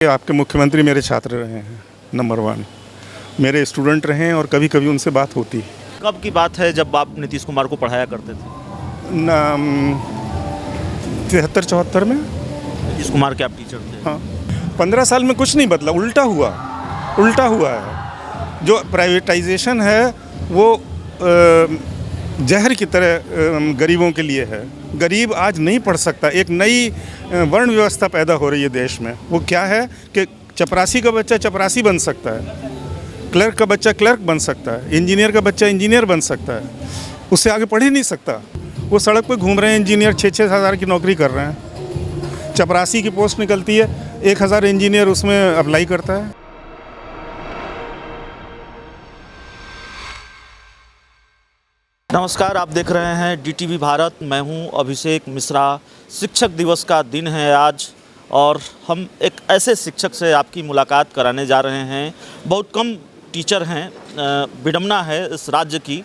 आपके मुख्यमंत्री मेरे छात्र रहे हैं, नंबर 1 मेरे स्टूडेंट रहे हैं और कभी कभी उनसे बात होती है। कब की बात है जब आप नीतीश कुमार को पढ़ाया करते थे? 73-74 में। नीतीश कुमार के आप टीचर थे? हाँ, 15 साल में कुछ नहीं बदला, उल्टा हुआ है। जो प्राइवेटाइजेशन है वो जहर की तरह गरीबों के लिए है। गरीब आज नहीं पढ़ सकता। एक नई वर्ण व्यवस्था पैदा हो रही है देश में। वो क्या है कि चपरासी का बच्चा चपरासी बन सकता है, क्लर्क का बच्चा क्लर्क बन सकता है, इंजीनियर का बच्चा इंजीनियर बन सकता है, उससे आगे पढ़ ही नहीं सकता। वो सड़क पे घूम रहे हैं, इंजीनियर 6-6 हज़ार की नौकरी कर रहे हैं। चपरासी की पोस्ट निकलती है, 1000 इंजीनियर उसमें अप्लाई करता है। नमस्कार, आप देख रहे हैं DTV भारत। मैं हूं अभिषेक मिश्रा। शिक्षक दिवस का दिन है आज और हम एक ऐसे शिक्षक से आपकी मुलाकात कराने जा रहे हैं। बहुत कम टीचर हैं, विडंबना है इस राज्य की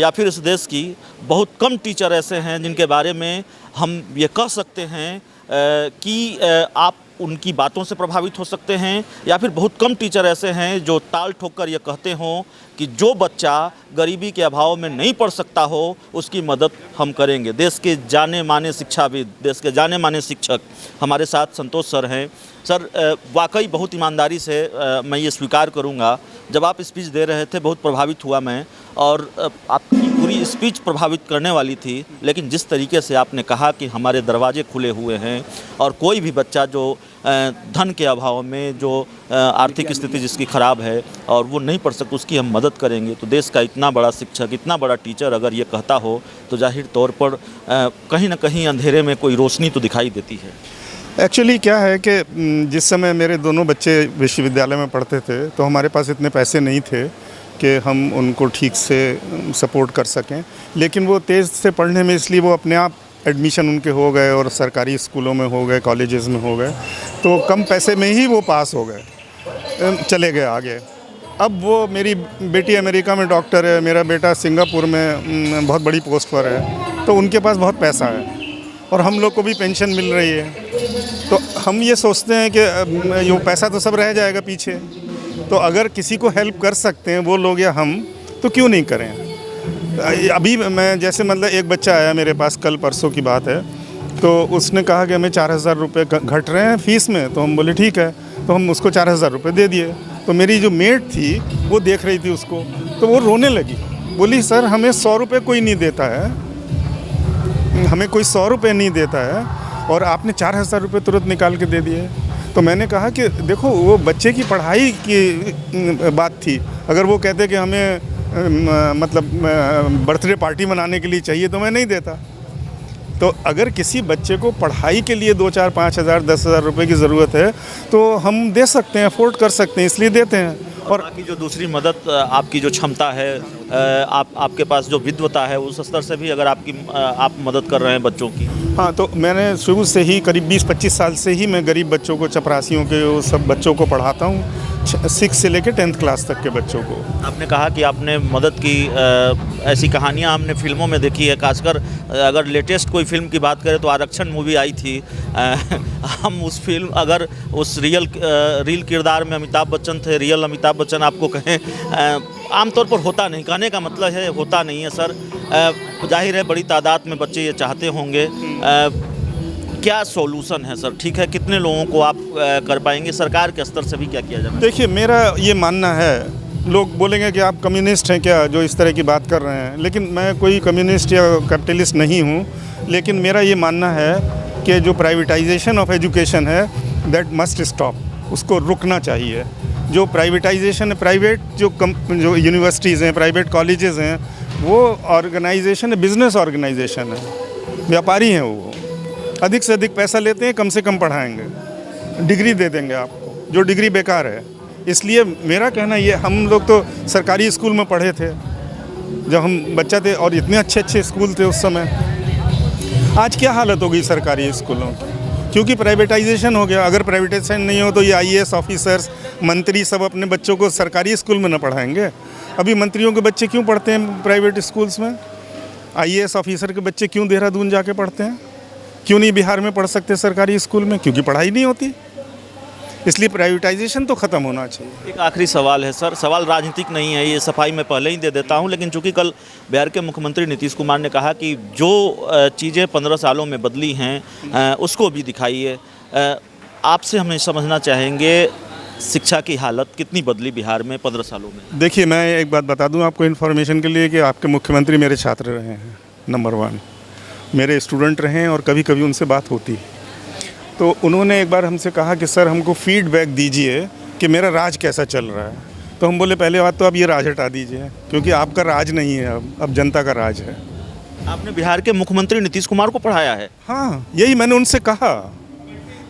या फिर इस देश की। बहुत कम टीचर ऐसे हैं जिनके बारे में हम ये कह सकते हैं कि आप उनकी बातों से प्रभावित हो सकते हैं, या फिर बहुत कम टीचर ऐसे हैं जो ताल ठोक कर ये कहते हों कि जो बच्चा गरीबी के अभाव में नहीं पढ़ सकता हो उसकी मदद हम करेंगे। देश के जाने माने शिक्षाविद, देश के जाने माने शिक्षक हमारे साथ संतोष सर हैं। सर, वाकई बहुत ईमानदारी से मैं ये स्वीकार करूँगा, जब आप स्पीच दे रहे थे बहुत प्रभावित हुआ मैं, और आपकी पूरी स्पीच प्रभावित करने वाली थी। लेकिन जिस तरीके से आपने कहा कि हमारे दरवाजे खुले हुए हैं और कोई भी बच्चा जो धन के अभाव में, जो आर्थिक स्थिति जिसकी ख़राब है और वो नहीं पढ़ सकता, उसकी हम मदद करेंगे, तो देश का इतना बड़ा शिक्षक, इतना बड़ा टीचर अगर ये कहता हो तो जाहिर तौर पर कहीं ना कहीं अंधेरे में कोई रोशनी तो दिखाई देती है। एक्चुअली क्या है कि जिस समय मेरे दोनों बच्चे विश्वविद्यालय में पढ़ते थे तो हमारे पास इतने पैसे नहीं थे कि हम उनको ठीक से सपोर्ट कर सकें। लेकिन वो तेज़ से पढ़ने में, इसलिए वो अपने आप एडमिशन उनके हो गए और सरकारी स्कूलों में हो गए, कॉलेजेस में हो गए, तो कम पैसे में ही वो पास हो गए, चले गए आगे। अब वो, मेरी बेटी अमेरिका में डॉक्टर है, मेरा बेटा सिंगापुर में बहुत बड़ी पोस्ट पर है, तो उनके पास बहुत पैसा है और हम लोग को भी पेंशन मिल रही है। तो हम ये सोचते हैं कि ये पैसा तो सब रह जाएगा पीछे, तो अगर किसी को हेल्प कर सकते हैं वो लोग या हम, तो क्यों नहीं करें। अभी मैं जैसे, मतलब एक बच्चा आया मेरे पास, कल परसों की बात है, तो उसने कहा कि हमें 4000 रुपये घट रहे हैं फ़ीस में। तो हम बोले ठीक है, तो हम उसको 4000 रुपये दे दिए। तो मेरी जो मेट थी वो देख रही थी उसको, तो वो रोने लगी, बोली सर हमें 100 रुपये कोई नहीं देता है, हमें कोई 100 रुपये नहीं देता है और आपने 4000 रुपये तुरंत निकाल के दे दिए। तो मैंने कहा कि देखो, वो बच्चे की पढ़ाई की बात थी। अगर वो कहते कि हमें मतलब बर्थडे पार्टी मनाने के लिए चाहिए तो मैं नहीं देता। तो अगर किसी बच्चे को पढ़ाई के लिए 2, 4, 5 हज़ार, 10 हज़ार रुपये की ज़रूरत है तो हम दे सकते हैं, अफोर्ड कर सकते हैं, इसलिए देते हैं। और बाकी जो दूसरी मदद, आपकी जो क्षमता है, आपके पास जो विद्वता है, उस स्तर से भी अगर आप मदद कर रहे हैं बच्चों की। हाँ, तो मैंने शुरू से ही करीब 20-25 साल से ही मैं गरीब बच्चों को, चपरासियों के, वो सब बच्चों को पढ़ाता हूँ, 6 से लेकर 10th क्लास तक के बच्चों को। आपने कहा कि आपने मदद की, ऐसी कहानियाँ हमने फिल्मों में देखी है। खासकर अगर लेटेस्ट कोई फिल्म की बात करें तो आरक्षण मूवी आई थी। हम उस फिल्म, अगर उस रियल किरदार में अमिताभ बच्चन थे, रियल अमिताभ बच्चन आपको कहें, आमतौर पर होता नहीं, कहने का मतलब है होता नहीं है सर। जाहिर है बड़ी तादाद में बच्चे ये चाहते होंगे। क्या सॉल्यूशन है सर? ठीक है, कितने लोगों को आप कर पाएंगे? सरकार के स्तर से भी क्या किया जाए? देखिए, मेरा ये मानना है, लोग बोलेंगे कि आप कम्युनिस्ट हैं क्या जो इस तरह की बात कर रहे हैं, लेकिन मैं कोई कम्युनिस्ट या कैपिटलिस्ट नहीं हूँ। लेकिन मेरा ये मानना है कि जो प्राइवेटाइजेशन ऑफ एजुकेशन है, दैट मस्ट स्टॉप, उसको रुकना चाहिए। जो प्राइवेटाइजेशन है, प्राइवेट जो यूनिवर्सिटीज़ हैं, प्राइवेट कॉलेजेस हैं, वो ऑर्गेनाइजेशन है, बिजनेस ऑर्गेनाइजेशन है, व्यापारी हैं। वो अधिक से अधिक पैसा लेते हैं, कम से कम पढ़ाएंगे, डिग्री दे देंगे आपको, जो डिग्री बेकार है। इसलिए मेरा कहना ये, हम लोग तो सरकारी स्कूल में पढ़े थे जब हम बच्चा थे, और इतने अच्छे अच्छे स्कूल थे उस समय। आज क्या हालत हो गई सरकारी स्कूलों की, क्योंकि प्राइवेटाइजेशन हो गया। अगर प्राइवेटाइजेशन नहीं हो तो ये IAS ऑफिसर्स, मंत्री सब अपने बच्चों को सरकारी स्कूल में ना पढ़ाएंगे। अभी मंत्रियों के बच्चे क्यों पढ़ते हैं प्राइवेट स्कूल्स में? IAS ऑफिसर के बच्चे क्यों देहरादून जाके पढ़ते हैं? क्यों नहीं बिहार में पढ़ सकते सरकारी स्कूल में? क्योंकि पढ़ाई नहीं होती। इसलिए प्राइवेटाइजेशन तो ख़त्म होना चाहिए। एक आखिरी सवाल है सर, सवाल राजनीतिक नहीं है, ये सफाई मैं पहले ही दे देता हूँ, लेकिन चूंकि कल बिहार के मुख्यमंत्री नीतीश कुमार ने कहा कि जो चीज़ें 15 सालों में बदली हैं उसको भी दिखाइए। आपसे हम समझना चाहेंगे शिक्षा की हालत कितनी बदली बिहार में 15 सालों में। देखिए, मैं एक बात बता दूं आपको इन्फॉर्मेशन के लिए कि आपके मुख्यमंत्री मेरे छात्र रहे हैं, नंबर 1 मेरे स्टूडेंट रहे हैं और कभी कभी उनसे बात होती है। तो उन्होंने एक बार हमसे कहा कि सर हमको फीडबैक दीजिए कि मेरा राज कैसा चल रहा है। तो हम बोले पहले बात तो आप ये राज हटा दीजिए, क्योंकि आपका राज नहीं है, अब जनता का राज है। आपने बिहार के मुख्यमंत्री नीतीश कुमार को पढ़ाया है। हाँ, यही मैंने उनसे कहा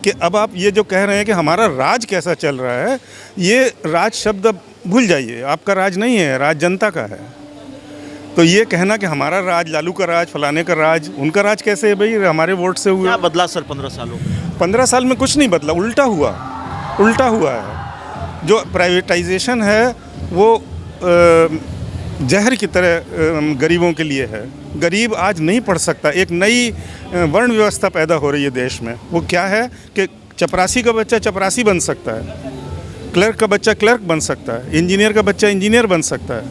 कि अब आप ये जो कह रहे हैं कि हमारा राज कैसा चल रहा है, ये राज शब्द अब भूल जाइए, आपका राज नहीं है, राज जनता का है। तो ये कहना कि हमारा राज, लालू का राज, फलाने का राज, उनका राज कैसे है भाई, हमारे वोट से हुआ। क्या बदला सर 15 सालों में? 15 साल में कुछ नहीं बदला, उल्टा हुआ है। जो प्राइवेटाइजेशन है वो जहर की तरह गरीबों के लिए है। गरीब आज नहीं पढ़ सकता। एक नई वर्ण व्यवस्था पैदा हो रही है देश में। वो क्या है कि चपरासी का बच्चा चपरासी बन सकता है, क्लर्क का बच्चा क्लर्क बन सकता है, इंजीनियर का बच्चा इंजीनियर बन सकता है,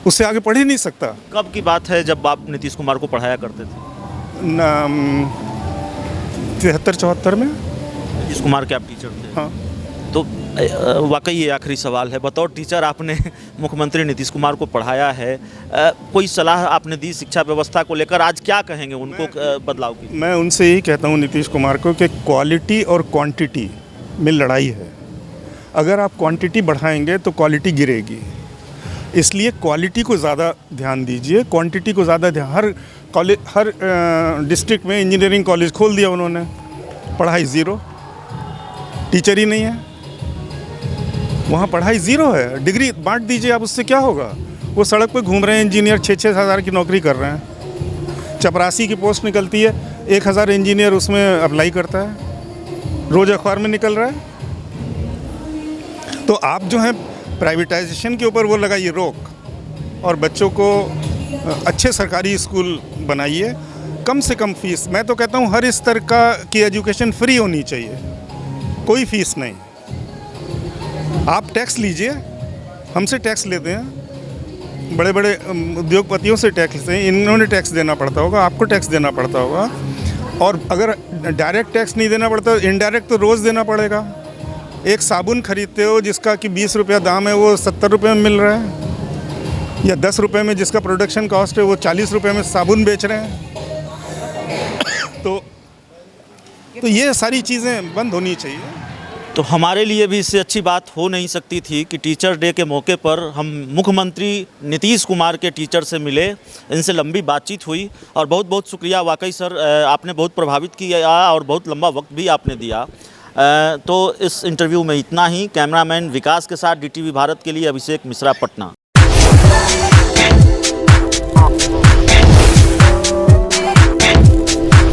उससे आगे पढ़ ही नहीं सकता। कब की बात है जब आप नीतीश कुमार को पढ़ाया करते थे? 73-74 में। नीतीश कुमार के आप टीचर थे? हाँ। तो वाकई ये आखिरी सवाल है, बतौर टीचर आपने मुख्यमंत्री नीतीश कुमार को पढ़ाया है, कोई सलाह आपने दी शिक्षा व्यवस्था को लेकर, आज क्या कहेंगे उनको बदलाव की? मैं उनसे यही कहता हूँ नीतीश कुमार को कि क्वालिटी और क्वांटिटी में लड़ाई है। अगर आप क्वांटिटी बढ़ाएंगे तो क्वालिटी गिरेगी, इसलिए क्वालिटी को ज़्यादा ध्यान दीजिए, क्वांटिटी को ज़्यादा ध्यान। हर डिस्ट्रिक्ट में इंजीनियरिंग कॉलेज खोल दिया उन्होंने, पढ़ाई ज़ीरो, टीचर ही नहीं है वहाँ, पढ़ाई ज़ीरो है। डिग्री बांट दीजिए आप, उससे क्या होगा? वो सड़क पे घूम रहे हैं इंजीनियर, 6-6 हज़ार की नौकरी कर रहे हैं। चपरासी की पोस्ट निकलती है, 1000 इंजीनियर उसमें अप्लाई करता है, रोज़ अखबार में निकल रहा है। तो आप जो है प्राइवेटाइजेशन के ऊपर वो लगाइए रोक, और बच्चों को अच्छे सरकारी स्कूल बनाइए, कम से कम फीस। मैं तो कहता हूँ हर स्तर की एजुकेशन फ्री होनी चाहिए, कोई फीस नहीं। आप टैक्स लीजिए, हमसे टैक्स लेते हैं, बड़े बड़े उद्योगपतियों से टैक्स लेते हैं, इन्होंने टैक्स देना पड़ता होगा, आपको टैक्स देना पड़ता होगा। और अगर डायरेक्ट टैक्स नहीं देना पड़ता, इनडायरेक्ट तो रोज़ देना पड़ेगा। एक साबुन खरीदते हो जिसका कि 20 रुपया दाम है, वो 70 रुपये में मिल रहा है, या 10 रुपये में जिसका प्रोडक्शन कॉस्ट है वो 40 रुपये में साबुन बेच रहे हैं। तो ये सारी चीज़ें बंद होनी चाहिए। तो हमारे लिए भी इससे अच्छी बात हो नहीं सकती थी कि टीचर डे के मौके पर हम मुख्यमंत्री नीतीश कुमार के टीचर से मिले, इनसे लंबी बातचीत हुई, और बहुत बहुत शुक्रिया। वाकई सर आपने बहुत प्रभावित किया और बहुत लंबा वक्त भी आपने दिया। तो इस इंटरव्यू में इतना ही। कैमरामैन विकास के साथ DTV भारत के लिए अभिषेक मिश्रा, पटना।